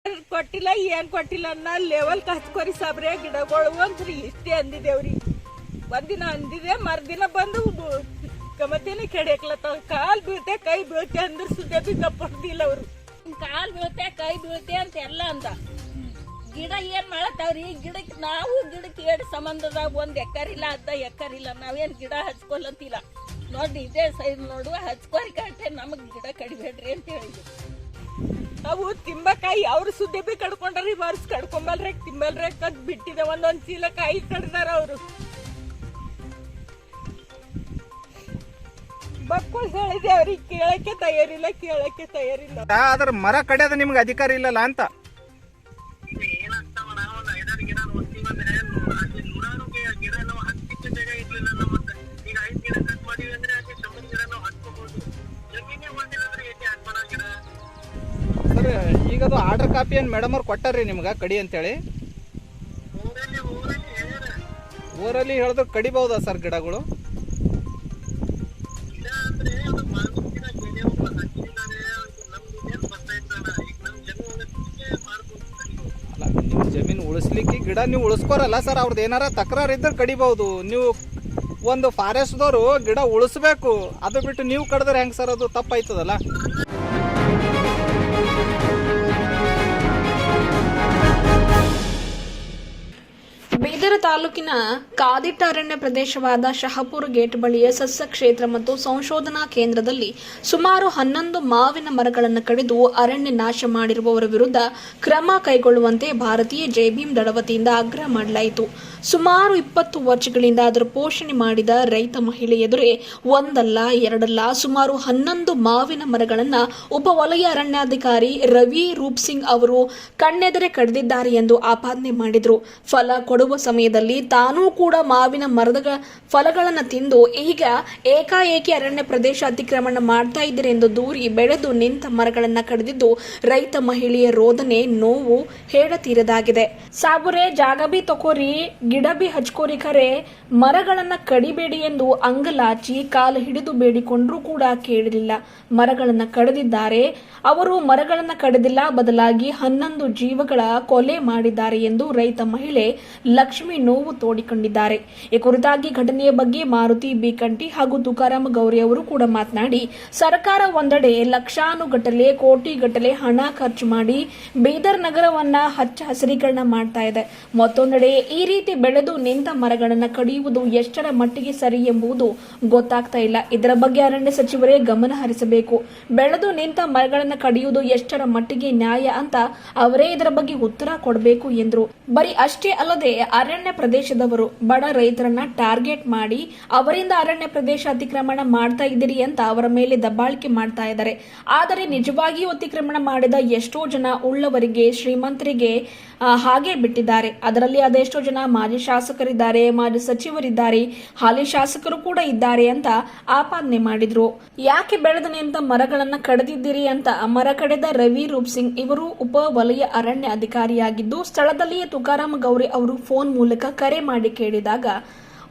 ಕೊಟ್ಟಿಲ್ಲ ಏನ್ ಕೊಟ್ಟಿಲ್ಲ ಅನ್ನ ಲೆವೆಲ್ ಹಚ್ಕೋರಿ ಸಾಬ್ರೆ ಗಿಡಗಳು ಅಂತ್ರಿ ಇಷ್ಟೇ ಅಂದಿದ್ದೇವ್ರಿ. ಒಂದಿನ ಅಂದಿದೆ ಮರ್ದಿನ ಬಂದು ಗಮತಿನ ಕೆಡಕ್ಲತ್ತಾವ. ಕಾಲ್ ಬೀಳ್ತೆ ಕೈ ಬೀಳ್ತೆ ಅಂದ್ರೆ ಸುದ್ದಿ ಬಿ ಗಪ್ಪಡ್ದಿಲ್ಲ ಅವ್ರು. ಕಾಲ್ ಬೀಳ್ತೆ ಕೈ ಬೀಳ್ತೆ ಅಂತ ಎಲ್ಲ ಅಂದ. ಗಿಡ ಏನ್ ಮಾಡತಾವ್ರಿ, ಗಿಡಕ್ಕೆ ನಾವು ಗಿಡಕ್ಕೆ ಏಡ್ ಸಂಬಂಧದಾಗ ಒಂದ್ ಎಕರಿಲ್ಲ ಅರ್ಧ ಎಕರಿಲ್ಲ. ನಾವೇನ್ ಗಿಡ ಹಚ್ಕೊಲ್ಲಂತಿಲ್ಲ ನೋಡ್ರಿ, ಇದೇ ಸೈಡ್ ನೋಡುವ ಹಚ್ಕೋರಿ ಕಟ್ಟೆ ನಮಗ್ ಗಿಡ ಕಡಿಬೇಡ್ರಿ ಅಂತ ಹೇಳಿದ್ರು. ಅವು ತಿಂಬಕಾಯಿ ಅವ್ರು ಸುದ್ದಿ ಬಿ ಕಡ್ಕೊಂಡ್ರಿ, ವರ್ಷ ಕಡ್ಕೊಂಬಲ್ರಿ ತಿಂಬಲ್ರಿ ಕದ್ ಬಿಟ್ಟಿದೆ. ಒಂದೊಂದ್ ಚೀಲ ಕಾಯಿ ಕಡ್ದಾರ ಅವ್ರು. ಮಕ್ಕಳು ಹೇಳಿದೆ ಅವ್ರಿಗೆ ಕೇಳಕ್ಕೆ ತಯಾರಿಲ್ಲ. ಅದ್ರ ಮರ ಕಡಿಯೋದು ನಿಮ್ಗೆ ಅಧಿಕಾರ ಇಲ್ಲಲ್ಲ ಅಂತ. ಸರ್ ಈಗ ಅದು ಆರ್ಡರ್ ಕಾಪಿ ಏನ್ ಮೇಡಮ್ ಅವ್ರು ಕೊಟ್ಟಾರ್ರಿ ನಿಮ್ಗೆ ಕಡಿ ಅಂತೇಳಿ? ಊರಲ್ಲಿ ಹೇಳಿದ್ರು ಕಡಿಬಹುದಾ ಸರ್ ಗಿಡಗಳು? ಅಲ್ಲ, ನಿಮ್ಮ ಜಮೀನು ಉಳಿಸ್ಲಿಕ್ಕೆ ಗಿಡ ನೀವು ಉಳಿಸ್ಕೋರಲ್ಲ ಸರ್, ಅವ್ರದ್ದು ಏನಾರ ತಕರಾರು ಇದ್ರೆ ಕಡಿಬಹುದು. ನೀವು ಒಂದು ಫಾರೆಸ್ಟ್ದವರು ಗಿಡ ಉಳಿಸ್ಬೇಕು, ಅದು ಬಿಟ್ಟು ನೀವು ಕಡಿದ್ರೆ ಹೆಂಗ್ ಸರ್? ಅದು ತಪ್ಪಾಯ್ತದಲ್ಲ. ಬೀದರ್ ತಾಲೂಕಿನ ಕಾದಿಟ್ಟ ಅರಣ್ಯ ಪ್ರದೇಶವಾದ ಶಹಾಪುರ ಗೇಟ್ ಬಳಿಯ ಸಸ್ಯ ಕ್ಷೇತ್ರ ಮತ್ತು ಸಂಶೋಧನಾ ಕೇಂದ್ರದಲ್ಲಿ ಸುಮಾರು 11 ಮಾವಿನ ಮರಗಳನ್ನು ಕಡಿದು ಅರಣ್ಯ ನಾಶ ಮಾಡಿರುವವರ ವಿರುದ್ಧ ಕ್ರಮ ಕೈಗೊಳ್ಳುವಂತೆ ಭಾರತೀಯ ಜೈ ಭೀಮ್ ದಳ ವತಿಯಿಂದ ಆಗ್ರಹ ಮಾಡಲಾಯಿತು. ಸುಮಾರು 20 ವರ್ಷಗಳಿಂದ ಅದರ ಪೋಷಣೆ ಮಾಡಿದ ರೈತ ಮಹಿಳೆ ಎದುರೇ ಒಂದಲ್ಲ ಎರಡಲ್ಲ ಸುಮಾರು 11 ಮಾವಿನ ಮರಗಳನ್ನು ಉಪ ವಲಯ ಅರಣ್ಯಾಧಿಕಾರಿ ರವಿ ರೂಪ್ ಸಿಂಗ್ ಅವರು ಕಣ್ಣೆದರೆ ಕಡಿದಿದ್ದಾರೆ ಎಂದು ಆಪಾದನೆ ಮಾಡಿದರು. ಫಲ ಕೊಡುವ ಸಮಯದಲ್ಲಿ ತಾನೂ ಕೂಡ ಮಾವಿನ ಮರದ ಫಲಗಳನ್ನು ತಿಂದು ಈಗ ಏಕಾಏಕಿ ಅರಣ್ಯ ಪ್ರದೇಶ ಅತಿಕ್ರಮಣ ಮಾಡ್ತಾ ಇದ್ದಾರೆ ಎಂದು ದೂರಿ ಬೆಳೆದು ನಿಂತ ಮರಗಳನ್ನು ಕಡಿದಿದ್ದು ರೈತ ಮಹಿಳೆಯ ರೋದನೆ ನೋವು ಹೇಳತೀರದಾಗಿದೆ. ಸಾಬುರೆ ಜಾಗ ಬಿ ತಕೋರಿ ಗಿಡ ಬಿ ಹಚ್ಕೋರಿ, ಖರೆ ಮರಗಳನ್ನ ಕಡಿಬೇಡಿ ಎಂದು ಅಂಗಲಾಚಿ ಕಾಲು ಹಿಡಿದು ಬೇಡಿಕೊಂಡ್ರೂ ಕೂಡ ಕೇಳಲಿಲ್ಲ. ಮರಗಳನ್ನ ಕಡಿದಿದ್ದಾರೆ. ಅವರು ಮರಗಳನ್ನ ಕಡಿದಿಲ್ಲ, ಬದಲಾಗಿ 11 ಜೀವಗಳ ಕೊಲೆ ಮಾಡಿದ್ದಾರೆ ಎಂದು ರೈತ ಮಹಿಳೆ ಲಕ್ಷ್ಮಿ ನೋವು ತೋಡಿಕೊಂಡಿದ್ದಾರೆ. ಈ ಕುರಿತಾಗಿ ಘಟನೆಯ ಬಗ್ಗೆ ಮಾರುತಿ ಬಿಕಂಟಿ ಹಾಗೂ ತುಕಾರಾಮ ಗೌರಿ ಅವರು ಕೂಡ ಮಾತನಾಡಿ, ಸರ್ಕಾರ ಒಂದೆಡೆ ಲಕ್ಷಾನುಗಟ್ಟಲೆ ಕೋಟಿಗಟ್ಟಲೆ ಹಣ ಖರ್ಚು ಮಾಡಿ ಬೀದರ್ ನಗರವನ್ನ ಹಚ್ಚ ಹಸಿರೀಕರಣ ಮಾಡ್ತಾ ಇದೆ. ಮತ್ತೊಂದೆಡೆ ಈ ರೀತಿ ಬೆಳೆದು ನಿಂತ ಮರಗಳನ್ನು ಕಡಿಯುವುದು ಎಷ್ಟರ ಮಟ್ಟಿಗೆ ಸರಿ ಎಂಬುದು ಗೊತ್ತಾಗ್ತಾ ಇಲ್ಲ. ಇದರ ಬಗ್ಗೆ ಅರಣ್ಯ ಸಚಿವರೇ ಗಮನ ಹರಿಸಬೇಕು. ಬೆಳೆದು ನಿಂತ ಮರಗಳನ್ನು ಕಡಿಯುವುದು ಎಷ್ಟರ ಮಟ್ಟಿಗೆ ನ್ಯಾಯ ಅಂತ ಅವರೇ ಇದರ ಬಗ್ಗೆ ಉತ್ತರ ಕೊಡಬೇಕು ಎಂದರು. ಬರೀ ಅಷ್ಟೇ ಅಲ್ಲದೆ ಅರಣ್ಯ ಪ್ರದೇಶದವರು ಬಡ ರೈತರನ್ನ ಟಾರ್ಗೆಟ್ ಮಾಡಿ ಅವರಿಂದ ಅರಣ್ಯ ಪ್ರದೇಶ ಅತಿಕ್ರಮಣ ಮಾಡ್ತಾ ಇದ್ದೀರಿ ಅಂತ ಅವರ ಮೇಲೆ ದಬ್ಬಾಳಿಕೆ ಮಾಡ್ತಾ ಇದ್ದಾರೆ. ಆದರೆ ನಿಜವಾಗಿಯೂ ಅತಿಕ್ರಮಣ ಮಾಡಿದ ಎಷ್ಟೋ ಜನ ಉಳ್ಳವರಿಗೆ, ಶ್ರೀಮಂತರಿಗೆ ಹಾಗೆ ಬಿಟ್ಟಿದ್ದಾರೆ. ಅದರಲ್ಲಿ ಅದೆಷ್ಟೋ ಜನ ಮಾಜಿ ಶಾಸಕರಿದ್ದಾರೆ, ಮಾಜಿ ಸಚಿವರಿದ್ದಾರೆ, ಹಾಲಿ ಶಾಸಕರು ಕೂಡ ಇದ್ದಾರೆ ಅಂತ ಆಪಾದನೆ ಮಾಡಿದ್ರು. ಯಾಕೆ ಬೆಳೆದ ನಿಂತ ಮರಗಳನ್ನ ಕಡಿದಿದ್ದೀರಿ ಅಂತ ಮರ ಕಡೆದ ರವಿ ರೂಪ್ ಸಿಂಗ್ ಇವರು ಉಪ ವಲಯ ಅರಣ್ಯ ಅಧಿಕಾರಿಯಾಗಿದ್ದು ಸ್ಥಳದಲ್ಲಿಯೇ ತುಕಾರಾಮ ಗೌರಿ ಅವರು ಫೋನ್ ಮೂಲಕ ಕರೆ ಮಾಡಿ ಕೇಳಿದಾಗ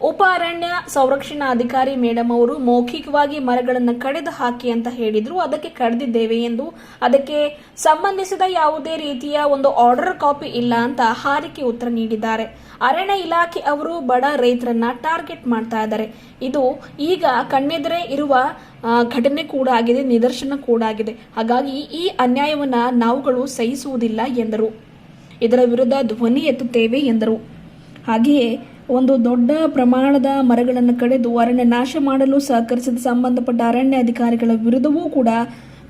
ಉಪ ಅರಣ್ಯ ಸಂರಕ್ಷಣಾ ಅಧಿಕಾರಿ ಮೇಡಮ್ ಅವರು ಮೌಖಿಕವಾಗಿ ಮರಗಳನ್ನು ಕಡಿದು ಹಾಕಿ ಅಂತ ಹೇಳಿದ್ರು. ಅದಕ್ಕೆ ಕಡಿದಿದ್ದೇವೆ ಎಂದು, ಅದಕ್ಕೆ ಸಂಬಂಧಿಸಿದ ಯಾವುದೇ ರೀತಿಯ ಒಂದು ಆರ್ಡರ್ ಕಾಪಿ ಇಲ್ಲ ಅಂತ ಹಾರಿಕೆ ಉತ್ತರ ನೀಡಿದ್ದಾರೆ. ಅರಣ್ಯ ಇಲಾಖೆ ಅವರು ಬಡ ರೈತರನ್ನ ಟಾರ್ಗೆಟ್ ಮಾಡ್ತಾ ಇದ್ದಾರೆ. ಇದು ಈಗ ಕಣ್ಣೆದುರೇ ಇರುವ ಘಟನೆ ಕೂಡ ಆಗಿದೆ, ನಿದರ್ಶನ ಕೂಡ ಆಗಿದೆ. ಹಾಗಾಗಿ ಈ ಅನ್ಯಾಯವನ್ನ ನಾವುಗಳು ಸಹಿಸುವುದಿಲ್ಲ ಎಂದರು. ಇದರ ವಿರುದ್ಧ ಧ್ವನಿ ಎತ್ತುತ್ತೇವೆ ಎಂದರು. ಹಾಗೆಯೇ ಒಂದು ದೊಡ್ಡ ಪ್ರಮಾಣದ ಮರಗಳನ್ನು ಕಡಿದು ಅರಣ್ಯ ನಾಶ ಮಾಡಲು ಸಹಕರಿಸಿದ ಸಂಬಂಧಪಟ್ಟ ಅರಣ್ಯ ಅಧಿಕಾರಿಗಳ ವಿರುದ್ಧವೂ ಕೂಡ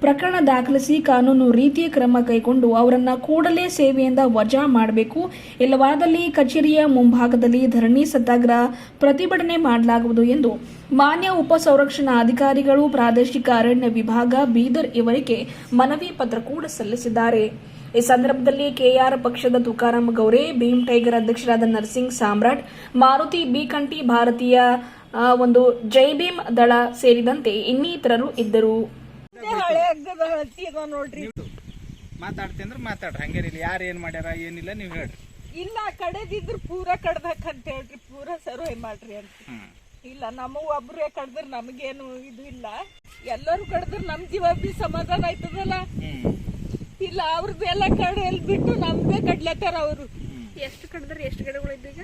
ಪ್ರಕರಣ ದಾಖಲಿಸಿ ಕಾನೂನು ರೀತಿಯ ಕ್ರಮ ಕೈಗೊಂಡು ಅವರನ್ನ ಕೂಡಲೇ ಸೇವೆಯಿಂದ ವಜಾ ಮಾಡಬೇಕು. ಇಲ್ಲವಾದಲ್ಲಿ ಕಚೇರಿಯ ಮುಂಭಾಗದಲ್ಲಿ ಧರಣಿ ಸತ್ಯಾಗ್ರಹ ಪ್ರತಿಭಟನೆ ಮಾಡಲಾಗುವುದು ಎಂದು ಮಾನ್ಯ ಉಪ ಸಂರಕ್ಷಣಾ ಅಧಿಕಾರಿಗಳು ಪ್ರಾದೇಶಿಕ ಅರಣ್ಯ ವಿಭಾಗ ಬೀದರ್ ಇವರಿಗೆ ಮನವಿ ಪತ್ರ ಕೂಡ ಸಲ್ಲಿಸಿದ್ದಾರೆ. ಈ ಸಂದರ್ಭದಲ್ಲಿ ಕೆಆರ್ ಪಕ್ಷದ ತುಕಾರಾಮ ಗೌರೆ, ಭೀಮ್ ಟೈಗರ್ ಅಧ್ಯಕ್ಷರಾದ ನರಸಿಂಗ್ ಸಾಮ್ರಾಟ್, ಮಾರುತಿ ಬಿಕಂಟಿ, ಭಾರತೀಯ ಒಂದು ಜೈ ಭೀಮ್ ದಳ ಸೇರಿದಂತೆ ಇನ್ನಿತರರು ಇದ್ದರು. ನೋಡ್ರಿ ಮಾತಾಡ್ತಿ ಅಂದ್ರೆ ಮಾತಾಡ್ರಿ, ಹಂಗೇನಿಲ್ಲ. ಯಾರು ಏನ್ ಮಾಡ್ಯಾರ ಏನಿಲ್ಲ ನೀವು ಹೇಳ್ರಿ. ಇಲ್ಲ ಕಡೆದಿದ್ರು ಪೂರಾ ಕಡ್ಬೇಕಂತ ಹೇಳ್ರಿ, ಪೂರಾ ಸರ್ವೆ ಮಾಡ್ರಿ ಅಂತ. ಇಲ್ಲ ನಮ್ಮ ಒಬ್ರೇ ಕಡ್ದ್ರ ನಮಗೇನು ಇದು ಇಲ್ಲ, ಎಲ್ಲರೂ ಕಡ್ದ್ರ ನಮ್ ಜೀವ ಬಿ ಸಮಾಧಾನ ಆಯ್ತದಲ್ಲ. ಇಲ್ಲ ಅವ್ರದ್ದೆಲ್ಲ ಕಡೆಯಲ್ಲಿ ಬಿಟ್ಟು ನಮ್ದೇ ಕಡ್ಲತ್ತಾರ ಅವರು. ಎಷ್ಟು ಕಡಿದ್ರೆ ಎಷ್ಟು ಗಿಡಗಳು ಇದ್ದು ಈಗ?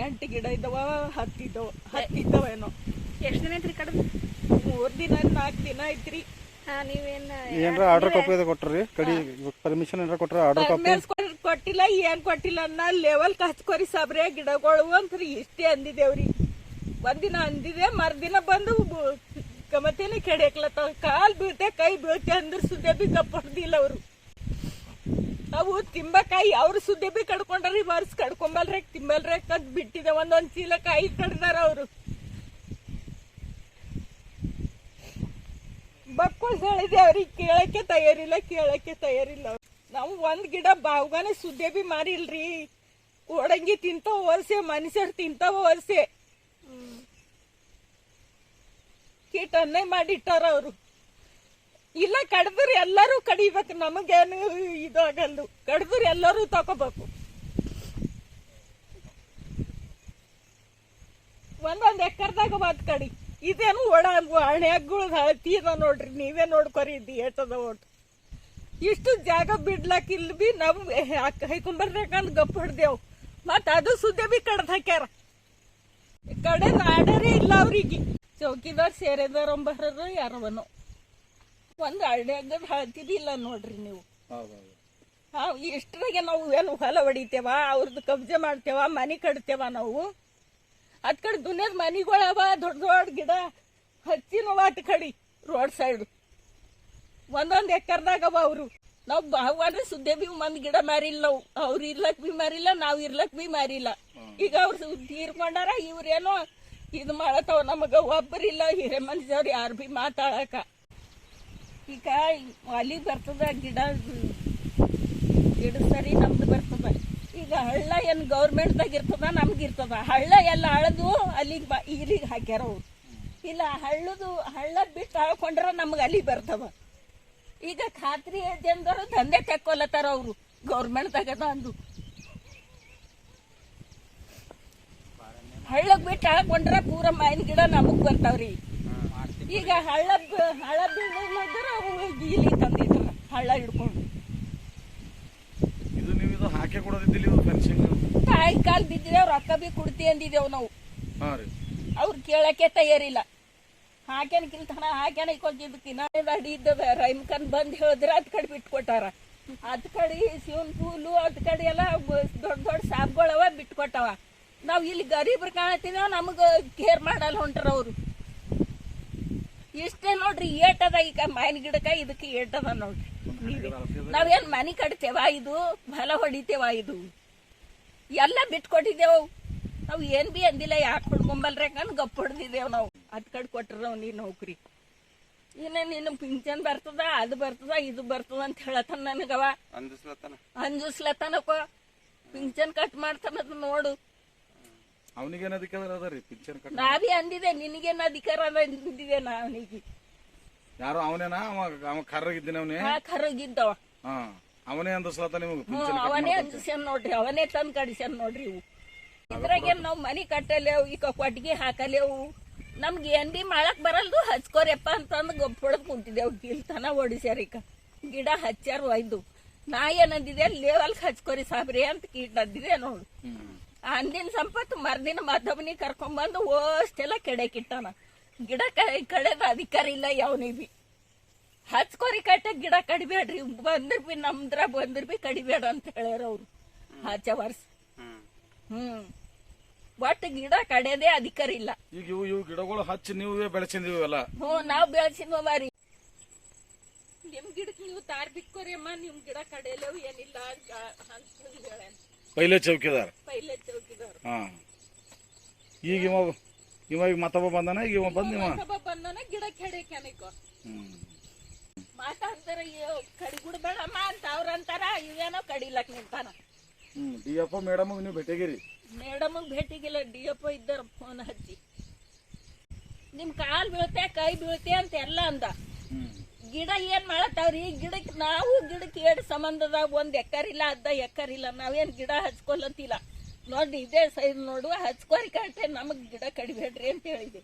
8 ಗಿಡ ಇದ್ದಾವ, 10 ಇದ್ದಾವೇನೋ. ಎಷ್ಟು ದಿನ ಐತ್ರಿ ಕಡಿದು? 3 ದಿನ 4 ದಿನ ಐತ್ರಿ. ಏನ್ರ ಆರ್ಡರ್ ಕಾಪಿ ಕೊಟ್ರಿ ಕಡಿ ಪರ್ಮಿಷನ್ ಏನಾರ ಕೊಟ್ರ? ಆರ್ಡರ್ ಕಾಪಿ ಕೊಟ್ಟಿಲ್ಲ, ಏನ್ ಕೊಟ್ಟಿಲ್ಲ. ನಾ ಲೆವೆಲ್ ಹಚ್ಕೋರಿ ಸಾಬ್ರೆ ಗಿಡಗಳು ಅಂತ ಇಷ್ಟೇ ಅಂದಿದ್ದೇವ್ರಿ. ಒಂದಿನ ಅಂದಿದೆ, ಮರ್ದಿನ ಬಂದು ಗಮತೇನೆ ಕೆಡಕ್ಲತ್ತಾವ. ಕಾಲ್ ಬೀಳ್ತೆ ಕೈ ಬೀಳ್ತೆ ಅಂದ್ರೆ ಸುದ್ದಿ ಬಿ ಕಪ್ಪಡ್ದಿಲ್ಲ ಅವರು. ಅವು ತಿಂಬಕಾಯಿ ಅವ್ರು ಸುದ್ದಿ ಬಿ ಕಡ್ಕೊಂಡ್ರಿ, ವರ್ಷ ಕಡ್ಕೊಂಬಲ್ರೆ ತಿಂಬಲ್ರೆ ಕದ್ ಬಿಟ್ಟಿದೆ. ಒಂದೊಂದ್ ಚೀಲ ಕಾಯಿ ಕಡ್ದಾರ ಅವರು. ಬಕ್ಕುಳ್ ಹೇಳಿದೆ ಅವ್ರಿಗೆ, ಕೇಳಕ್ಕೆ ತಯಾರಿಲ್ಲ ಅವ್ರು. ನಾವು ಒಂದ್ ಗಿಡ ಬಾವ್ಗಾನೆ ಸುದ್ದಿ ಬಿ ಮಾರಿಲ್ರಿ. ಓಡಂಗಿ ತಿಂತಾವ ವರ್ಷೆ, ಮನುಷ್ಯರು ತಿಂತಾವ ವರ್ಷೆ. ಕೀಟ ಅನ್ಯಾಯ ಮಾಡಿಟ್ಟಾರ ಅವರು. ಇಲ್ಲ ಕಡ್ದ್ರೆ ಎಲ್ಲರೂ ಕಡಿಬೇಕು, ನಮಗೇನು ಇದು ಆಗಲ್ದು. ಕಡ್ದ್ರೆ ಎಲ್ಲರೂ ತಗೋಬೇಕು. ಒಂದೊಂದ್ ಎಕರ್ದಾಗ ಒಂದ್ ಕಡಿ. ಇದೇನು ಒಡ ಹಣ್ಯಾಗಳು ಹಳತಿದ ನೋಡ್ರಿ, ನೀವೇ ನೋಡ್ಕೊರಿ. ಇದು ಏಟದ ಒಟ್ಟು ಇಷ್ಟು ಜಾಗ ಬಿಡ್ಲಾಕ ಇಲ್ಲಿ ಬಿ ನಮ್ ಹೈಕೊಂಬರ್ಬೇಕಂದ್ ಗಪ್ ಹೊಡ್ದೇವ್. ಮತ್ ಅದು ಸುದ್ದಿ ಬಿ ಕಡ್ದ್ ಹಾಕ್ಯಾರ. ಕಡೆ ನಾಡರೇ ಇಲ್ಲ ಅವ್ರಿಗೆ. ಚೌಕಿದಾರ್ ಸೇರಿದಾರಂಬರ್ರು ಯಾರವನು. ಒಂದ್ ಹಳ್ಳಿಯಾಗ ಹಳ್ತಿದಿಲ್ಲ ನೋಡ್ರಿ ನೀವು. ಇಷ್ಟ್ರಾಗೆ ನಾವು ಏನು ಹೊಲ ಹೊಡಿತೇವ, ಅವ್ರದ್ದು ಕಬ್ಜೆ ಮಾಡ್ತೇವ, ಮನಿ ಕಟ್ತೇವ ನಾವು. ಅದ್ ಕಡೆ ದುನಿಯದ ಮನಿಗಳವ, ದೊಡ್ಡ ದೊಡ್ಡ ಗಿಡ ಹಚ್ಚಿನವ ಅಟ್ ಕಡಿ ರೋಡ್ ಸೈಡ್. ಒಂದೊಂದ್ ಎಕರ್ದಾಗ ಅವ ಅವರು. ನಾವು ಬಾವ್ರೆ ಸುದ್ದಿ ಬಿ ಮಂದ್ ಗಿಡ ಮಾರಿಲ್ಲ ನಾವು. ಅವ್ರು ಇರ್ಲಕ್ ಬಿ ಮಾರಿಲ್ಲ, ನಾವ್ ಇರ್ಲಕ್ ಬಿ ಮಾರಿಲ್ಲ. ಈಗ ಅವ್ರು ತೀರ್ಕೊಂಡಾರ, ಇವ್ರೇನೋ ಇದು ಮಾಡತಾವ. ನಮಗ ಒಬ್ಬರಿಲ್ಲ ಹಿರೇ ಮನುಷ್ಯವ್ರು ಯಾರು ಬಿ ಮಾತಾಡಕ. ಈಗ ಅಲ್ಲಿ ಬರ್ತದ ಗಿಡ ಸರಿ ನಮ್ದು ಬರ್ತದ. ಈಗ ಹಳ್ಳ ಏನ್ ಗೌರ್ಮೆಂಟ್ದಾಗ ಇರ್ತದ, ನಮ್ಗಿರ್ತದ. ಹಳ್ಳ ಎಲ್ಲ ಅಳದು ಅಲ್ಲಿಗೆ ಇಲ್ಲಿಗೆ ಹಾಕ್ಯಾರ ಅವ್ರು. ಇಲ್ಲ ಹಳ್ಳ ಬಿಟ್ಟು ಹಾಕೊಂಡ್ರ ನಮ್ಗೆ ಅಲ್ಲಿ ಬರ್ತವ. ಈಗ ಖಾತ್ರಿ ಏಜೆಂದವರು ದಂಧೆ ತೆಕ್ಕೊಲತ್ತಾರ ಅವರು ಗೌರ್ಮೆಂಟ್ದಾಗ ಅಂದು. ಹಳ್ಳಕ್ ಬಿಟ್ಟು ಹಾಕೊಂಡ್ರ ಪೂರ ಮಾವಿನ ಗಿಡ ನಮಗ್ ಬರ್ತಾವ್ರಿ. ಈಗ ಹಳ್ಳ ಬೀಳಿದ್ರ ಇಲ್ಲಿ ತಂದಿದ್ರ ಹಳ್ಳ ಹಿಡ್ಕೊಂಡು. ಹಾಕಿ ಕೊಡೋದಿದ್ದಿಲ್ಲ ಫೆನ್ಸಿಂಗ್. ತಾಯಿ ಕಾಲ್ ಬಿದ್ದಿದ್ದೇವ್, ರೊಕ್ಕ ಬಿ ಕೊಡ್ತಿ ಅಂದಿದ್ದೇವ್ ನಾವು. ಅವ್ರು ಕೇಳಕ್ಕೆ ತಯಾರಿಲ್ಲ. ಹಾಕ್ಯಾನ ಕಿಲ್ತಾನ ಹಾಕ್ಯಾನ ಇಕ್ಕಿನ ಅಡಿ ಇದ್ದದ ರೈಮ್ಕನ್ ಬಂದ್ ಹೇಳಿದ್ರ ಅದ್ ಕಡೆ ಬಿಟ್ಕೊಟ್ಟಾರ. ಅದ್ ಕಡೆ ಶಿವನ್ ಪೂಲು ಅದ್ ಕಡೆ ಎಲ್ಲ ದೊಡ್ಡ ದೊಡ್ಡ ಸಾಬ್ಗಳವ ಬಿಟ್ಕೊಟ್ಟವ. ನಾವ್ ಇಲ್ಲಿ ಗರೀಬ್ರು ಕಾಣತಿದೇವ್, ನಮಗ ಕೇರ್ ಮಾಡಲ್ಲ ಹೊಂಟ್ರ ಅವ್ರು. ಇಷ್ಟೇ ನೋಡ್ರಿ ಏಟದ. ಈಗ ಮಾವಿನ ಗಿಡಕ್ಕ ಇದಕ್ಕೆ ಏಟದ ನೋಡ್ರಿ. ನಾವೇನ್ ಮನಿ ಕಟ್ತೇವ, ಇದು ಹೊಲ ಹೊಡಿತೇವ, ಇದು ಎಲ್ಲ ಬಿಟ್ಕೊಟ್ಟಿದ್ದೇವು. ನಾವ್ ಏನ್ ಬಿ ಅಂದಿಲ್ಲ, ಯಾಕೆ ಹೊಡ್ಕೊಂಬಲ್ರಿ ಅಂದ್ ಗಪ್ ಹೊಡ್ದಿದ್ದೇವ್ ನಾವು. ಅದ್ ಕಡೆ ಕೊಟ್ರ ನೀ ನೌಕರಿ. ನೀನು ಪಿಂಚನ್ ಬರ್ತದ, ಅದು ಬರ್ತದ, ಇದು ಬರ್ತದ ಅಂತ ಹೇಳತನ ನನಗವ. ಅಂಜಿಸ್ಲತನಪ್ಪ. ಪಿಂಚನ್ ಕಟ್ ಮಾಡ್ತಾನದ್ ನೋಡು. ಅವನಿಗೇನ್ ಅಧಿಕಾರ ಅದ ರೀ ಪಿಂಚನ್ ಕಟ್? ನಾವೇ ಅಂದಿದೆ, ನಿನಗೇನ್ ಅಧಿಕಾರ ಅದ ಅಂದಿದೆ ಅವನಿಗೆ. ಯಾರು ಅವನೇನಾ? ಅವ ಕರ್ರಗಿದ್ದೀನಿ ಅವನೇ. ಕರ್ರಗಿದ್ದವ ಅವನೇ ಅಂದಿಸ್ಲತ್ತ ನಿಮ್ಗೆ? ಅವನೇ ಅಂಜಿಸ್ಯಾನ್ ನೋಡ್ರಿ, ಅವನೇ ತಂದ್ ಕಡಿಸ್ಯಾನ್ ನೋಡ್ರಿ. ಇವು ಇದ್ರಾಗೇನ್ ನಾವ್ ಮನಿ ಕಟ್ಟಲೇವು, ಈಗ ಕೊಟ್ಟಿಗೆ ಹಾಕಲೇವು. ನಮ್ಗೆ ಏನ್ ಬಿ ಮಾಡಕ್ ಬರಲ್ದು, ಹಚ್ಕೋರಿಯಪ್ಪ ಅಂತಂದು ಗೊಬ್ಬ ಹೊಡೆದ್ ಕುಂತಿದ್ದೇವು. ಗಿಲ್ತನ ಓಡಿಸ್ಯಾರ. ಈಗ ಗಿಡ ಹಚ್ಚಾರ ಒಯ್ದು. ನಾ ಏನಂದಿದೆ, ಲೇವಲ್ಕ್ ಹಚ್ಕೋರಿ ಸಾಬ್ರಿ ಅಂತ ಕೀಟ್ ಅಂದಿದೆ ನೋಡು. ಅಂದಿನ ಸಂಪತ್ತು ಮರ್ದಿನ ಮದ್ದವನಿ ಕರ್ಕೊಂಡ್ಬಂದು ಓಷ್ಟೆಲ್ಲ ಕೆಡಕಿಟ್ಟಾನ. ಗಿಡ ಕಡೆದ ಅಧಿಕಾರ ಇಲ್ಲ ಯಾವನಿಗೆ ಬಿ. ಹಚ್ಕೋರಿ ಕಟ್ಟ ಗಿಡ ಕಡಿಬೇಡ್ರಿ, ಬಂದ್ರ ಬಿ ನಮ್ದ್ರ ಬಂದ್ರ ಬಿ ಕಡಿಬೇಡ ಅಂತ ಹೇಳ್ಯಾರ ಅವ್ರು ಹಚ್ಚ ವರ್ಷ. ಒಟ್ಟು ಗಿಡ ಕಡೆದೇ ಅಧಿಕಾರ ಇಲ್ಲ. ಈಗ ಇವು ಗಿಡಗಳು ಹಚ್ಚಿ ನೀವೇ ಬೆಳೆಸಿದೀವಲ್ಲ? ನಾವ್ ಬೆಳೆಸಿದ್ವಿ. ನಿಮ್ ಗಿಡಕ್ಕೆ ನೀವು ತಾರ್ ಬಿಟ್ಕೋರಿ ಅಮ್ಮ, ನಿಮ್ ಗಿಡ ಕಡೆಯಲ್ಲವು ಏನಿಲ್ಲ ಅಂತ ಹೇಳ. ಪೈಲೆ ಚೌಕಿದಾರ್. ಹಾ. ಈಗ ಇವ ಮತ್ತೊಬ್ಬ ಬಂದಾನ. ಈಗ ಇವ ಬಂದಾನ ಗಿಡ ಕೆಡಕ್ಯಾನಿಕೋ ಮಾತಾಡ್ತಾರ. ಕಡಿಗುಡ್ಬೇಡಮ್ಮ ಅಂತ ಅವ್ರ ಅಂತಾರ. ಇವೇನೋ ಕಡಿಲಕ್ ನಿಂತಾನ. ಡಿಎಫ್ಒ ಮೇಡಮ್ ನೀವು ಭೇಟಿಗಿರಿ? ಮೇಡಮ್ ಭೇಟಿಗಿಲ್ಲ, ಡಿಎಫ್ಒ ಇದ್ದಾರ. ಫೋನ್ ಹಚ್ಚಿ ನಿಮ್ ಕಾಲ್ ಬೀಳ್ತೆ ಕೈ ಬೀಳ್ತೆ ಅಂತ ಎಲ್ಲ ಅಂದ. ಗಿಡ ಏನ್ ಮಾಡತ್ತಾವ್ರಿ? ಗಿಡಕ್ಕೆ ಏಡ್ ಸಂಬಂಧದಾಗ 1 ಎಕರಿಲ್ಲ, ಅರ್ಧ ಎಕರಿಲ್ಲ. ನಾವೇನ್ ಗಿಡ ಹಚ್ಕೊಲಂತಿಲ್ಲ ನೋಡ್ರಿ. ಇದೇ ಸೈಡ್ ನೋಡುವ ಹಚ್ಕೋರಿ ಕಟ್ಟೆ, ನಮಗ್ ಗಿಡ ಕಡಿಬೇಡ್ರಿ ಅಂತ ಹೇಳಿದೆ.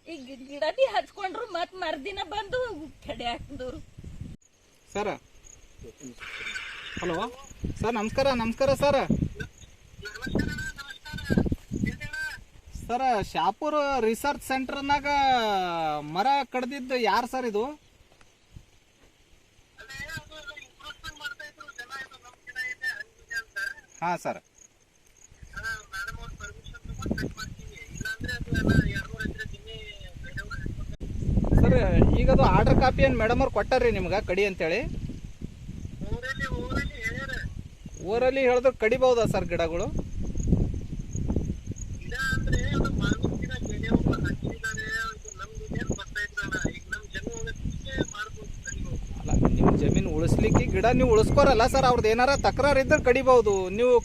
ಈಗ ಗಿಡ ಬಿ ಹಚ್ಕೊಂಡ್ರು ಮತ್ ಮರ್ದಿನ ಬಂದು ಕಡೆ ಹಾಕಿದವ್ರು. ಸರ ಹಲೋ ಸರ್, ನಮಸ್ಕಾರ. ನಮಸ್ಕಾರ ಸರ್. ಸರ್, ಶಾಪುರ್ ರಿಸರ್ಚ್ ಸೆಂಟರ್ನಾಗ ಮರ ಕಡ್ದಿದ್ದು ಯಾರು ಸರ್ ಇದು? ಹಾಂ ಸರ್. ಸರ್, ಈಗ ಅದು ಆರ್ಡರ್ ಕಾಪಿ ಏನು ಮೇಡಮ್ ಅವ್ರು ಕೊಟ್ಟಾರ್ರಿ ನಿಮ್ಗೆ ಕಡಿ ಅಂತೇಳಿ? ಊರಲ್ಲಿ ಹೇಳಿದ್ರೆ ಕಡಿಬಹುದಾ ಸರ್ ಗಿಡಗಳು? ಅಲ್ಲ, ನಿಮ್ಮ ಜಮೀನು ಉಳಿಸ್ಲಿಕ್ಕೆ ಗಿಡ ನೀವು ಉಳಿಸ್ಕೋರಲ್ಲ ಸರ್, ಅವ್ರದ್ದು ಏನಾರ ತಕರಾರು ಇದ್ರೆ ಕಡಿಬಹುದು. ನೀವು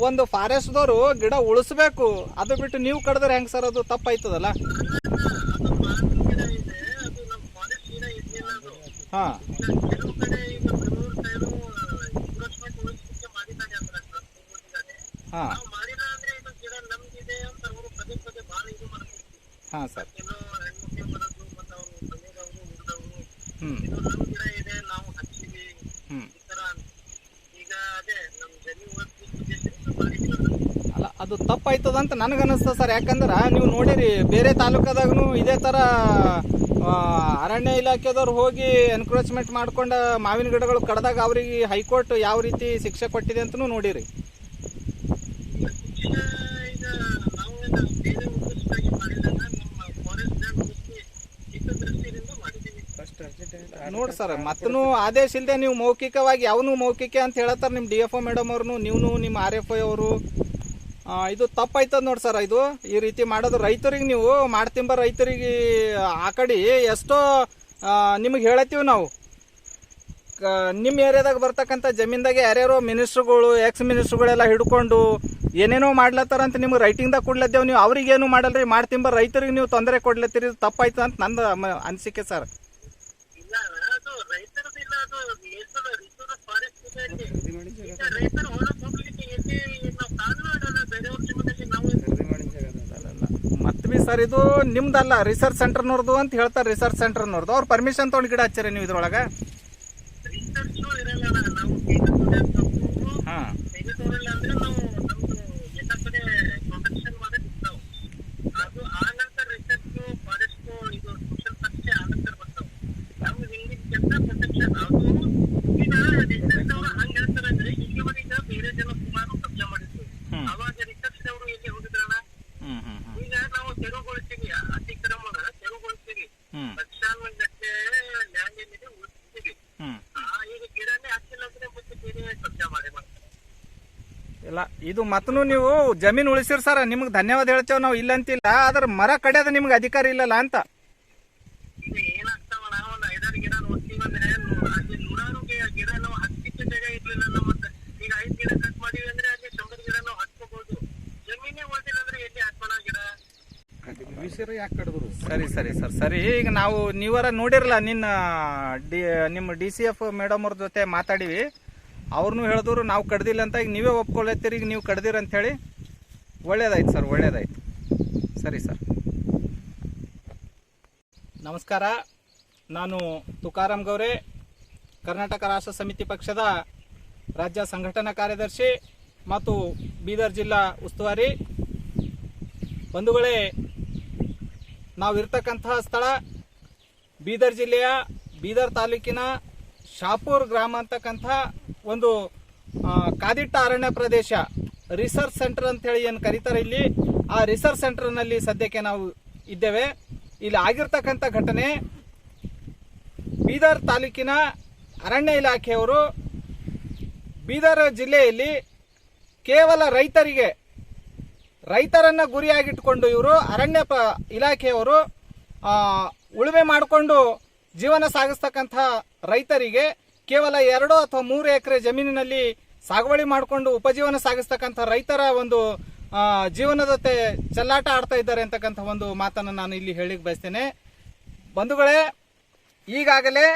ಒಂದು ಫಾರೆಸ್ಟ್ದವರು ಗಿಡ ಉಳಿಸ್ಬೇಕು, ಅದು ಬಿಟ್ಟು ನೀವು ಕಡಿದ್ರೆ ಹೆಂಗೆ ಸರ್? ಅದು ತಪ್ಪಾಯ್ತದಲ್ಲ. ಹಾಂ ಹಾಂ ಹಾಂ ಸರ್. ಹ್ಞೂ ಅಲ್ಲ, ಅದು ತಪ್ಪಾಯ್ತದ ಅಂತ ನನಗನ್ನಿಸ್ತದೆ ಸರ್. ಯಾಕಂದ್ರೆ ನೀವು ನೋಡಿರಿ, ಬೇರೆ ತಾಲೂಕದಾಗೂ ಇದೇ ಥರ ಅರಣ್ಯ ಇಲಾಖೆದವ್ರು ಹೋಗಿ ಎನ್ಕ್ರೋಚ್ಮೆಂಟ್ ಮಾಡ್ಕೊಂಡು ಮಾವಿನ ಗಿಡಗಳು ಕಡ್ದಾಗ ಅವ್ರಿಗೆ ಹೈಕೋರ್ಟ್ ಯಾವ ರೀತಿ ಶಿಕ್ಷೆ ಕೊಟ್ಟಿದೆ ಅಂತಲೂ ನೋಡಿರಿ. ನೋಡಿ ಸರ್, ಮತ್ತೂ ಆದೇಶ ಇಲ್ಲದೆ ನೀವು ಮೌಖಿಕವಾಗಿ ಯಾವನು ಮೌಖಿಕ ಅಂತ ಹೇಳತ್ತಾರೆ ನಿಮ್ಮ DFO ಮೇಡಮ್ ಅವ್ರನ್ನು, ನೀವು ನಿಮ್ಮ RFI ಅವರು. ಇದು ತಪ್ಪಾಯ್ತದ ನೋಡಿ ಸರ್. ಇದು ಈ ರೀತಿ ಮಾಡೋದು ರೈತರಿಗೆ, ನೀವು ಮಾಡ್ತಿಂಬ ರೈತರಿಗೆ ಆ ಕಡೆ ಎಷ್ಟೋ ನಿಮಗೆ ಹೇಳತ್ತೀವಿ ನಾವು. ನಿಮ್ಮ ಏರಿಯಾದಾಗ ಬರ್ತಕ್ಕಂಥ ಜಮೀನ್ದಾಗೆ ಯಾರ್ಯಾರೋ ಮಿನಿಸ್ಟ್ರುಗಳು, ಎಕ್ಸ್ ಮಿನಿಸ್ಟ್ರುಗಳೆಲ್ಲ ಹಿಡ್ಕೊಂಡು ಏನೇನೋ ಮಾಡ್ಲತ್ತಾರಂತ ನಿಮ್ಗೆ ರೈಟಿಂಗ್ದಾಗ ಕೊಡ್ಲತ್ತೇವೆ. ನೀವು ಅವ್ರಿಗೇನು ಮಾಡಲ್ರಿ, ಮಾಡ್ತಿಂಬ ರೈತರಿಗೆ ನೀವು ತೊಂದರೆ ಕೊಡ್ಲತ್ತೀರಿ. ಇದು ತಪ್ಪಾಯ್ತು ಅಂತ ನಂದು ಅನಿಸಿಕೆ ಸರ್. ಮತ್ತೆ ಬಿ ಸರ್, ಇದು ನಿಮ್ದಲ್ಲ, ರಿಸರ್ಚ್ ಸೆಂಟರ್ನವ್ರದ್ದು ಅಂತ ಹೇಳ್ತಾರೆ. ರಿಸರ್ಚ್ ಸೆಂಟರ್ನವ್ರದ್ದು ಅವ್ರು ಪರ್ಮಿಷನ್ ತೊಗೊಂಡು ಗಿಡ ಹಚ್ಚಾರಿ ನೀವು ಇದ್ರೊಳಗೆ? ಹಾಂ ಇಲ್ಲ, ಇದು ಮತ್ತೂ ನೀವು ಜಮೀನು ಉಳಿಸಿರಿ ಸರ್, ನಿಮ್ಗೆ ಧನ್ಯವಾದ ಹೇಳ್ತೇವೆ ನಾವು, ಇಲ್ಲ ಅಂತಿಲ್ಲ. ಆದ್ರೆ ಮರ ಕಡಿಯೋದು ನಿಮ್ಗೆ ಅಧಿಕಾರ ಇಲ್ಲಲ್ಲ ಅಂತ. ಸರಿ ಸರಿ ಸರ್, ಸರಿ. ಈಗ ನಾವು ನೀವರ ನೋಡಿರಲ್ಲ, ನಿಮ್ಮ DCF ಮೇಡಮ್ ಅವ್ರ ಜೊತೆ ಮಾತಾಡಿವಿ. ಅವ್ರನ್ನೂ ಹೇಳಿದ್ರು ನಾವು ಕಡ್ದಿಲ್ಲ ಅಂತ. ಈಗ ನೀವೇ ಒಪ್ಕೊಳ್ಳತ್ತೀರಿ, ಈಗ ನೀವು ಕಡ್ದಿರ ಅಂಥೇಳಿ. ಒಳ್ಳೇದಾಯ್ತು ಸರ್, ಒಳ್ಳೇದಾಯ್ತು. ಸರಿ ಸರ್, ನಮಸ್ಕಾರ. ನಾನು ತುಕಾರಾಮ್ ಗೌರೆ, ಕರ್ನಾಟಕ ರಾಷ್ಟ್ರ ಸಮಿತಿ ಪಕ್ಷದ ರಾಜ್ಯ ಸಂಘಟನಾ ಕಾರ್ಯದರ್ಶಿ ಮತ್ತು ಬೀದರ್ ಜಿಲ್ಲಾ ಉಸ್ತುವಾರಿ. ಬಂಧುಗಳೇ, ನಾವಿರ್ತಕ್ಕಂತಹ ಸ್ಥಳ ಬೀದರ್ ಜಿಲ್ಲೆಯ ಬೀದರ್ ತಾಲೂಕಿನ ಶಾಪೂರ್ ಗ್ರಾಮ ಅಂತಕ್ಕಂಥ ಒಂದು ಕಾದಿಟ್ಟ ಅರಣ್ಯ ಪ್ರದೇಶ, ರಿಸರ್ಚ್ ಸೆಂಟರ್ ಅಂತೇಳಿ ಏನು ಕರೀತಾರೆ ಇಲ್ಲಿ, ಆ ರಿಸರ್ಚ್ ಸೆಂಟರ್ನಲ್ಲಿ ಸದ್ಯಕ್ಕೆ ನಾವು ಇದ್ದೇವೆ. ಇಲ್ಲಿ ಆಗಿರ್ತಕ್ಕಂಥ ಘಟನೆ, ಬೀದರ್ ತಾಲೂಕಿನ ಅರಣ್ಯ ಇಲಾಖೆಯವರು ಬೀದರ್ ಜಿಲ್ಲೆಯಲ್ಲಿ ಕೇವಲ ರೈತರನ್ನು ಗುರಿಯಾಗಿಟ್ಟುಕೊಂಡು ಇವರು ಅರಣ್ಯ ಇಲಾಖೆಯವರು ಉಳುಮೆ ಮಾಡಿಕೊಂಡು ಜೀವನ ಸಾಗಿಸ್ತಕ್ಕಂಥ ರೈತರಿಗೆ ಕೇವಲ 2 ಅಥವಾ 3 ಎಕರೆ ಜಮೀನಿನಲ್ಲಿ ಸಾಗುವಳಿ ಮಾಡಿಕೊಂಡು ಉಪಜೀವನ ಸಾಗಿಸ್ತಕ್ಕಂಥ ರೈತರ ಒಂದು ಜೀವನದ ಚೆಲ್ಲಾಟ ಆಡ್ತಾ ಇದ್ದಾರೆ ಅಂತಕ್ಕಂಥ ಒಂದು ಮಾತನ್ನು ನಾನು ಇಲ್ಲಿ ಹೇಳಿಕ್ಕೆ ಬಯಸ್ತೇನೆ. ಬಂಧುಗಳೇ, ಈಗಾಗಲೇ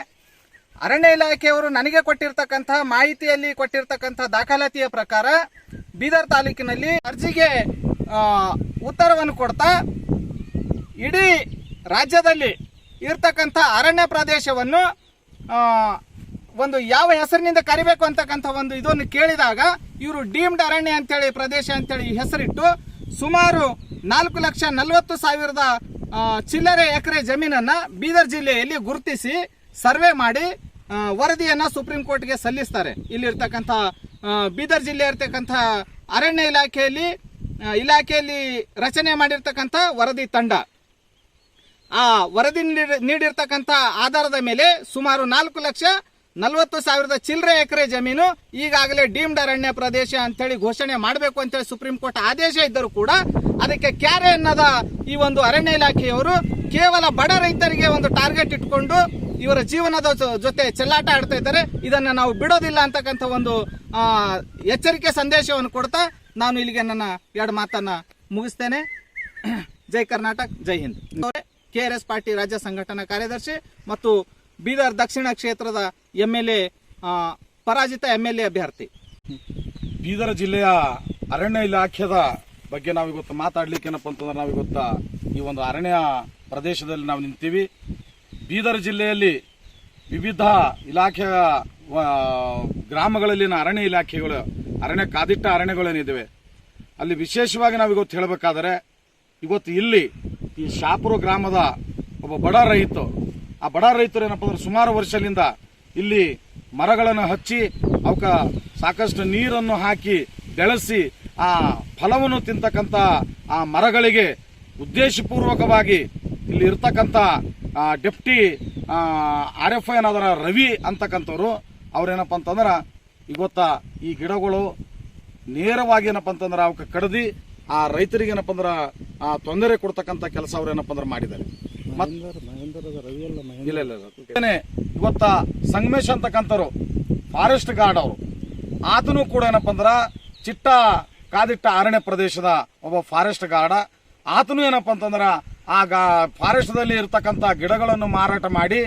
ಅರಣ್ಯ ಇಲಾಖೆಯವರು ನನಗೆ ಕೊಟ್ಟಿರ್ತಕ್ಕಂಥ ಮಾಹಿತಿಯಲ್ಲಿ ಕೊಟ್ಟಿರ್ತಕ್ಕಂಥ ದಾಖಲಾತಿಯ ಪ್ರಕಾರ ಬೀದರ್ ತಾಲೂಕಿನಲ್ಲಿ ಅರ್ಜಿಗೆ ಉತ್ತರವನ್ನು ಕೊಡ್ತಾ ಇಡೀ ರಾಜ್ಯದಲ್ಲಿ ಇರ್ತಕ್ಕಂಥ ಅರಣ್ಯ ಪ್ರದೇಶವನ್ನು ಒಂದು ಯಾವ ಹೆಸರಿನಿಂದ ಕರಿಬೇಕು ಅಂತಕ್ಕಂಥ ಒಂದು ಇದನ್ನು ಕೇಳಿದಾಗ ಇವರು ಡೀಮ್ಡ್ ಅರಣ್ಯ ಅಂತೇಳಿ ಪ್ರದೇಶ ಅಂತೇಳಿ ಹೆಸರಿಟ್ಟು ಸುಮಾರು 4,40,000 ಚಿಲ್ಲರೆ ಎಕರೆ ಜಮೀನನ್ನ ಬೀದರ್ ಜಿಲ್ಲೆಯಲ್ಲಿ ಗುರುತಿಸಿ ಸರ್ವೆ ಮಾಡಿ ವರದಿಯನ್ನ ಸುಪ್ರೀಂ ಕೋರ್ಟ್ಗೆ ಸಲ್ಲಿಸ್ತಾರೆ. ಇಲ್ಲಿರ್ತಕ್ಕಂಥ ಬೀದರ್ ಜಿಲ್ಲೆ ಇರ್ತಕ್ಕಂಥ ಅರಣ್ಯ ಇಲಾಖೆಯಲ್ಲಿ ರಚನೆ ಮಾಡಿರ್ತಕ್ಕಂಥ ವರದಿ ತಂಡ ಆ ವರದಿ ನೀಡಿರ್ತಕ್ಕಂಥ ಆಧಾರದ ಮೇಲೆ ಸುಮಾರು 4,40,000 ಚಿಲ್ಲರೆ ಎಕರೆ ಜಮೀನು ಈಗಾಗಲೇ ಡೀಮ್ಡ್ ಅರಣ್ಯ ಪ್ರದೇಶ ಅಂತೇಳಿ ಘೋಷಣೆ ಮಾಡಬೇಕು ಅಂತೇಳಿ ಸುಪ್ರೀಂ ಕೋರ್ಟ್ ಆದೇಶ ಇದ್ದರೂ ಕೂಡ ಅದಕ್ಕೆ ಕ್ಯಾರೆ ಅನ್ನದ ಈ ಒಂದು ಅರಣ್ಯ ಇಲಾಖೆಯವರು ಕೇವಲ ಬಡ ರೈತರಿಗೆ ಒಂದು ಟಾರ್ಗೆಟ್ ಇಟ್ಕೊಂಡು ಇವರ ಜೀವನದ ಜೊತೆ ಚೆಲ್ಲಾಟ ಆಡ್ತಾ ಇದ್ದಾರೆ. ಇದನ್ನ ನಾವು ಬಿಡೋದಿಲ್ಲ ಅಂತಕ್ಕಂಥ ಒಂದು ಎಚ್ಚರಿಕೆ ಸಂದೇಶವನ್ನು ಕೊಡ್ತಾ ನಾನು ಇಲ್ಲಿಗೆ ನನ್ನ 2 ಮಾತನ್ನ ಮುಗಿಸ್ತೇನೆ. ಜೈ ಕರ್ನಾಟಕ, ಜೈ ಹಿಂದ್. KRS ಪಾರ್ಟಿ ರಾಜ್ಯ ಸಂಘಟನಾ ಕಾರ್ಯದರ್ಶಿ ಮತ್ತು ಬೀದರ್ ದಕ್ಷಿಣ ಕ್ಷೇತ್ರದ MLA ಪರಾಜಿತ MLA ಅಭ್ಯರ್ಥಿ. ಬೀದರ್ ಜಿಲ್ಲೆಯ ಅರಣ್ಯ ಇಲಾಖೆದ ಬಗ್ಗೆ ನಾವಿವತ್ತು ಮಾತಾಡ್ಲಿಕ್ಕೆ ಏನಪ್ಪ ಅಂತಂದ್ರೆ ನಾವಿವತ್ತು ಈ ಒಂದು ಅರಣ್ಯ ಪ್ರದೇಶದಲ್ಲಿ ನಾವು ನಿಂತೀವಿ. ಬೀದರ್ ಜಿಲ್ಲೆಯಲ್ಲಿ ವಿವಿಧ ಇಲಾಖೆಯ ಗ್ರಾಮಗಳಲ್ಲಿನ ಅರಣ್ಯ ಇಲಾಖೆಗಳು, ಅರಣ್ಯ ಕಾದಿಟ್ಟ ಅರಣ್ಯಗಳೇನಿದ್ದಾವೆ ಅಲ್ಲಿ ವಿಶೇಷವಾಗಿ ನಾವಿವತ್ತು ಹೇಳಬೇಕಾದರೆ ಇವತ್ತು ಇಲ್ಲಿ ಈ ಶಾಪುರ ಗ್ರಾಮದ ಒಬ್ಬ ಬಡ ರೈತ, ಆ ಬಡ ರೈತರು ಏನಪ್ಪ ಅಂದ್ರೆ ಸುಮಾರು ವರ್ಷದಿಂದ ಇಲ್ಲಿ ಮರಗಳನ್ನು ಹಚ್ಚಿ ಅವಕ್ಕೆ ಸಾಕಷ್ಟು ನೀರನ್ನು ಹಾಕಿ ಬೆಳೆಸಿ ಆ ಫಲವನ್ನು ತಿಂತಕ್ಕಂಥ ಆ ಮರಗಳಿಗೆ ಉದ್ದೇಶಪೂರ್ವಕವಾಗಿ ಇಲ್ಲಿ ಇರ್ತಕ್ಕಂಥ ಡೆಪ್ಟಿ RFI ಏನಾದ್ರ ರವಿ ಅಂತಕ್ಕಂಥವ್ರು ಅವ್ರೇನಪ್ಪ ಅಂತಂದ್ರೆ ಇವತ್ತ ಈ ಗಿಡಗಳು ನೇರವಾಗಿ ಏನಪ್ಪ ಅಂತಂದ್ರೆ ಅವಕ್ಕೆ ಕಡ್ದಿ ಆ ರೈತರಿಗೆ ಏನಪ್ಪ ಅಂದ್ರೆ ತೊಂದರೆ ಕೊಡ್ತಕ್ಕಂಥ ಕೆಲಸ ಅವ್ರು ಏನಪ್ಪ ಅಂದ್ರೆ ಮಾಡಿದ್ದಾರೆ. ಇಲ್ಲ ಇವತ್ತ ಸಂಗಮೇಶ್ ಅಂತಕ್ಕಂಥವ್ರು ಫಾರೆಸ್ಟ್ ಗಾರ್ಡ್ ಅವರು, ಆತನು ಕೂಡ ಏನಪ್ಪ ಅಂದ್ರ ಚಿಟ್ಟ ಕಾದಿಟ್ಟ ಅರಣ್ಯ ಪ್ರದೇಶದ ಒಬ್ಬ ಫಾರೆಸ್ಟ್ ಗಾರ್ಡ್. ಆತನು ಏನಪ್ಪ ಅಂತಂದ್ರ ಆ ಫಾರೆಸ್ಟ್ದಲ್ಲಿ ಇರ್ತಕ್ಕಂಥ ಗಿಡಗಳನ್ನು ಮಾರಾಟ ಮಾಡಿ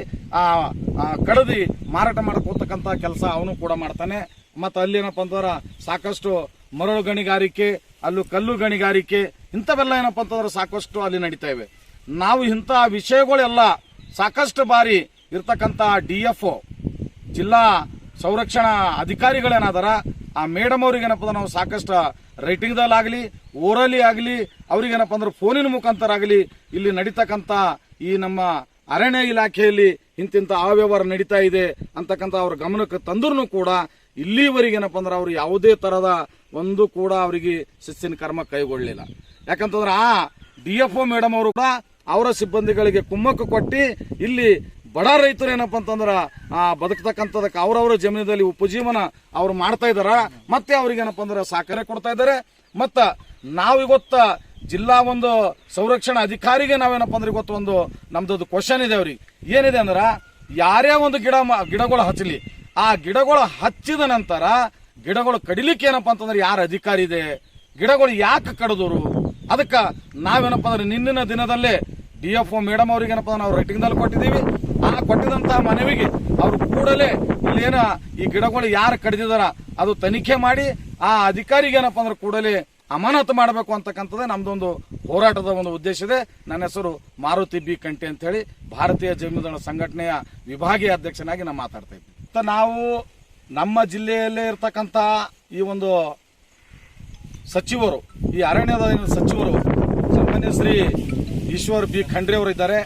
ಕಡದಿ ಮಾರಾಟ ಮಾಡ್ಕೋತಕ್ಕಂಥ ಕೆಲಸ ಅವನು ಕೂಡ ಮಾಡ್ತಾನೆ. ಮತ್ತು ಅಲ್ಲಿ ಏನಪ್ಪ ಅಂತಂದ್ರೆ ಸಾಕಷ್ಟು ಮರಳು ಗಣಿಗಾರಿಕೆ, ಅಲ್ಲೂ ಕಲ್ಲು ಗಣಿಗಾರಿಕೆ ಇಂಥವೆಲ್ಲ ಏನಪ್ಪ ಅಂತಂದ್ರೆ ಸಾಕಷ್ಟು ಅಲ್ಲಿ ನಡೀತಾ ಇವೆ. ನಾವು ಇಂಥ ವಿಷಯಗಳೆಲ್ಲ ಸಾಕಷ್ಟು ಬಾರಿ ಇರ್ತಕ್ಕಂಥ DFO ಜಿಲ್ಲಾ ಸಂರಕ್ಷಣಾ ಅಧಿಕಾರಿಗಳೇನಾದಾರ ಆ ಮೇಡಮ್ ಅವ್ರಿಗೆ ಏನಪ್ಪ ಅಂದ್ರೆ ನಾವು ಸಾಕಷ್ಟು ರೈಟಿಂಗ್ದಲ್ಲಾಗಲಿ ಓರಲಿ ಆಗಲಿ ಅವ್ರಿಗೇನಪ್ಪ ಅಂದ್ರೆ ಫೋನಿನ ಮುಖಾಂತರ ಆಗಲಿ ಇಲ್ಲಿ ನಡೀತಕ್ಕಂಥ ಈ ನಮ್ಮ ಅರಣ್ಯ ಇಲಾಖೆಯಲ್ಲಿ ಇಂತಿಂತ ಅವ್ಯವಹಾರ ನಡೀತಾ ಇದೆ ಅಂತಕ್ಕಂಥ ಅವ್ರ ಗಮನಕ್ಕೆ ತಂದ್ರೂ ಕೂಡ ಇಲ್ಲಿವರೆಗೆ ಏನಪ್ಪ ಅಂದ್ರೆ ಅವ್ರು ಯಾವುದೇ ತರದ ಒಂದು ಕೂಡ ಅವರಿಗೆ ಶಿಸ್ತಿನ ಕರ್ಮ ಕೈಗೊಳ್ಳಲಿಲ್ಲ. ಯಾಕಂತಂದ್ರೆ ಆ DFO ಮೇಡಮ್ ಅವರು ಕೂಡ ಅವರ ಸಿಬ್ಬಂದಿಗಳಿಗೆ ಕುಮ್ಮಕ್ಕು ಕೊಟ್ಟು ಇಲ್ಲಿ ಬಡ ರೈತರು ಏನಪ್ಪ ಅಂತಂದ್ರ ಬದುಕ್ತಕ್ಕಂಥದಕ್ಕೆ ಅವರವರ ಜಮೀನಲ್ಲಿ ಉಪಜೀವನ ಅವ್ರು ಮಾಡ್ತಾ ಇದಾರ. ಮತ್ತೆ ಅವ್ರಿಗೆ ಏನಪ್ಪ ಅಂದ್ರೆ ಸಹಕಾರ ಕೊಡ್ತಾ ಇದ್ದಾರೆ. ಮತ್ತ ನಾವಿವತ್ತ ಜಿಲ್ಲಾ ಒಂದು ಸಂರಕ್ಷಣಾ ಅಧಿಕಾರಿಗೆ ನಾವೇನಪ್ಪ ಅಂದ್ರೆ ಇವತ್ತು ಒಂದು ನಮ್ದೊಂದು ಕ್ವಶನ್ ಇದೆ ಅವ್ರಿಗೆ. ಏನಿದೆ ಅಂದ್ರ ಯಾರೇ ಒಂದು ಗಿಡಗಳು ಹಚ್ಚಲಿ, ಆ ಗಿಡಗಳು ಹಚ್ಚಿದ ನಂತರ ಗಿಡಗಳು ಕಡಿಲಿಕ್ಕೆ ಏನಪ್ಪ ಅಂತಂದ್ರೆ ಯಾರ ಅಧಿಕಾರಿ ಇದೆ, ಗಿಡಗಳು ಯಾಕೆ ಕಡಿದವರು, ಅದಕ್ಕೆ ನಾವೇನಪ್ಪ ಅಂದ್ರೆ ನಿನ್ನಿನ ದಿನದಲ್ಲೇ DFO ಮೇಡಮ್ ಅವ್ರಿಗೆ ಏನಪ್ಪ ನಾವು ರೇಟಿಂಗ್ನಲ್ಲಿ ಕೊಟ್ಟಿದ್ದೀವಿ. ಆ ಕೊಟ್ಟಿದಂತಹ ಮನವಿಗೆ ಅವರು ಕೂಡಲೇ ಇಲ್ಲೇನ ಈ ಗಿಡಗಳು ಯಾರು ಕಡಿದಿದಾರ ಅದು ತನಿಖೆ ಮಾಡಿ ಆ ಅಧಿಕಾರಿಗೆ ಏನಪ್ಪ ಅಂದ್ರೆ ಕೂಡಲೇ ಅಮಾನತು ಮಾಡಬೇಕು ಅಂತಕ್ಕಂಥದ್ದೇ ನಮ್ದೊಂದು ಹೋರಾಟದ ಒಂದು ಉದ್ದೇಶ ಇದೆ. ನನ್ನ ಹೆಸರು ಮಾರುತಿ B ಕಂಠೆ ಅಂತ ಹೇಳಿ ಭಾರತೀಯ ಜಮೀನುದಾರ ಸಂಘಟನೆಯ ವಿಭಾಗೀಯ ಅಧ್ಯಕ್ಷನಾಗಿ ನಾನು ಮಾತಾಡ್ತಾ ಇದ್ದೀನಿ. ನಾವು ನಮ್ಮ ಜಿಲ್ಲೆಯಲ್ಲೇ ಇರ್ತಕ್ಕಂಥ ಈ ಒಂದು ಸಚಿವರು, ಈ ಅರಣ್ಯದ ಸಚಿವರು ಸಾಮಾನ್ಯ ಶ್ರೀ ಈಶ್ವರ್ B ಖಂಡ್ರೆ ಅವರು ಇದ್ದಾರೆ.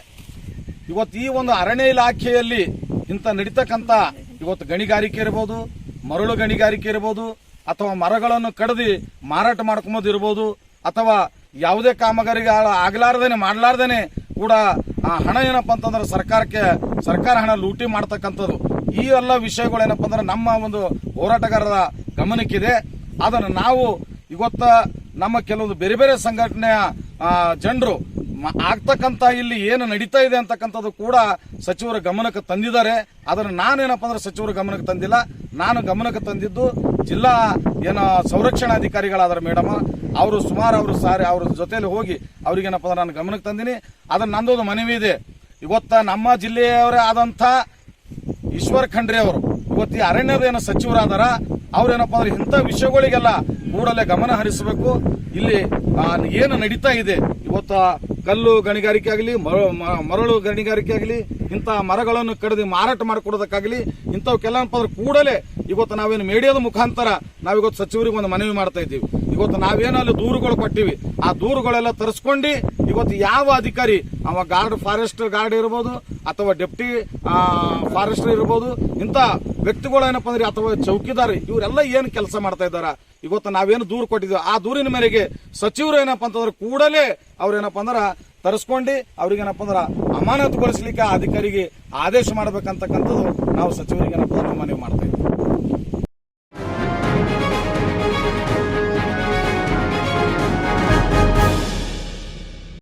ಇವತ್ತು ಈ ಒಂದು ಅರಣ್ಯ ಇಲಾಖೆಯಲ್ಲಿ ಇಂಥ ನಡೀತಕ್ಕಂಥ ಇವತ್ತು ಗಣಿಗಾರಿಕೆ ಇರಬಹುದು, ಮರಳು ಗಣಿಗಾರಿಕೆ ಇರಬಹುದು, ಅಥವಾ ಮರಗಳನ್ನು ಕಡಿದು ಮಾರಾಟ ಮಾಡ್ಕೊಂಬೋದು ಇರಬಹುದು, ಅಥವಾ ಯಾವುದೇ ಕಾಮಗಾರಿಗೆ ಆಗ್ಲಾರ್ದೇನೆ ಮಾಡ್ಲಾರ್ದೇನೆ ಕೂಡ ಆ ಹಣ ಏನಪ್ಪ ಅಂತಂದ್ರೆ ಸರ್ಕಾರ ಹಣ ಲೂಟಿ ಮಾಡ್ತಕ್ಕಂಥದ್ದು, ಈ ಎಲ್ಲ ವಿಷಯಗಳು ಏನಪ್ಪ ಅಂದ್ರೆ ನಮ್ಮ ಒಂದು ಹೋರಾಟಗಾರರ ಗಮನಕ್ಕಿದೆ. ಅದನ್ನು ನಾವು ಇವತ್ತ ನಮ್ಮ ಕೆಲವೊಂದು ಬೇರೆ ಬೇರೆ ಸಂಘಟನೆಯ ಜನರು ಆಗ್ತಕ್ಕಂಥ ಇಲ್ಲಿ ಏನು ನಡೀತಾ ಇದೆ ಅಂತಕ್ಕಂಥದ್ದು ಕೂಡ ಸಚಿವರ ಗಮನಕ್ಕೆ ತಂದಿದ್ದಾರೆ. ಅದನ್ನು ನಾನೇನಪ್ಪ ಅಂದ್ರೆ ಸಚಿವರ ಗಮನಕ್ಕೆ ತಂದಿಲ್ಲ. ನಾನು ಗಮನಕ್ಕೆ ತಂದಿದ್ದು ಜಿಲ್ಲಾ ಸಂರಕ್ಷಣಾಧಿಕಾರಿಗಳಾದ ಮೇಡಮ್ ಅವರು ಸುಮಾರು ಅವ್ರ ಜೊತೆಯಲ್ಲಿ ಹೋಗಿ ಅವ್ರಿಗೇನಪ್ಪ ಅಂದ್ರೆ ನಾನು ಗಮನಕ್ಕೆ ತಂದಿನಿ. ಅದನ್ನ ನಂದೊಂದು ಮನವಿ ಇದೆ. ಇವತ್ತ ನಮ್ಮ ಜಿಲ್ಲೆಯವರೇ ಆದಂಥ ಈಶ್ವರ್ ಖಂಡ್ರೆ ಅವರು ಇವತ್ತು ಈ ಅರಣ್ಯದ ಏನೋ ಸಚಿವರಾದಾರ, ಅವ್ರೇನಪ್ಪ ಅಂದ್ರೆ ಇಂಥ ವಿಷಯಗಳಿಗೆಲ್ಲ ಕೂಡಲೇ ಗಮನ ಹರಿಸಬೇಕು. ಇಲ್ಲಿ ಏನು ನಡೀತಾ ಇದೆ ಇವತ್ತು ಕಲ್ಲು ಗಣಿಗಾರಿಕೆ ಆಗಲಿ ಮರಳು ಗಣಿಗಾರಿಕೆ ಆಗಲಿ ಇಂಥ ಮರಗಳನ್ನು ಕಡಿದು ಮಾರಾಟ ಮಾಡಿಕೊಡೋದಕ್ಕಾಗಲಿ ಇಂಥವಕ್ಕೆಲ್ಲಪ್ಪ ಅಂದ್ರೆ ಕೂಡಲೇ ಇವತ್ತು ನಾವೇನು ಮೀಡಿಯಾದ ಮುಖಾಂತರ ನಾವಿವತ್ತು ಸಚಿವರಿಗೆ ಒಂದು ಮನವಿ ಮಾಡ್ತಾ ಇದ್ದೀವಿ. ಇವತ್ತು ನಾವೇನು ಅಲ್ಲಿ ದೂರುಗಳು ಕೊಟ್ಟಿವಿ, ಆ ದೂರುಗಳೆಲ್ಲ ತರಿಸ್ಕೊಂಡು ಇವತ್ತು ಯಾವ ಅಧಿಕಾರಿ ಅವ ಫಾರೆಸ್ಟ್ ಗಾರ್ಡ್ ಇರ್ಬೋದು ಅಥವಾ ಡೆಪ್ಟಿ ಫಾರೆಸ್ಟರ್ ಇರ್ಬೋದು, ಇಂಥ ವ್ಯಕ್ತಿಗಳು ಏನಪ್ಪ ಅಂದ್ರೆ ಅಥವಾ ಚೌಕಿದಾರ ಇವರೆಲ್ಲ ಏನು ಕೆಲಸ ಮಾಡ್ತಾ ಇದ್ದಾರ, ಇವತ್ತು ನಾವೇನು ದೂರು ಕೊಟ್ಟಿದ್ದೀವಿ ಆ ದೂರಿನ ಮೇರೆಗೆ ಸಚಿವರು ಏನಪ್ಪಾ ಅಂತಂದ್ರೆ ಕೂಡಲೇ ಅವ್ರೇನಪ್ಪ ಅಂದ್ರ ತರಿಸ್ಕೊಂಡು ಅವ್ರಿಗೇನಪ್ಪ ಅಂದ್ರ ಅಮಾನತುಗೊಳಿಸ್ಲಿಕ್ಕೆ ಅಧಿಕಾರಿಗೆ ಆದೇಶ ಮಾಡ್ಬೇಕಂತಕ್ಕಂಥದ್ದು ನಾವು ಸಚಿವರಿಗೆ ಏನಪ್ಪ ಮನವಿ ಮಾಡ್ತಾ ಇದ್ದೀವಿ.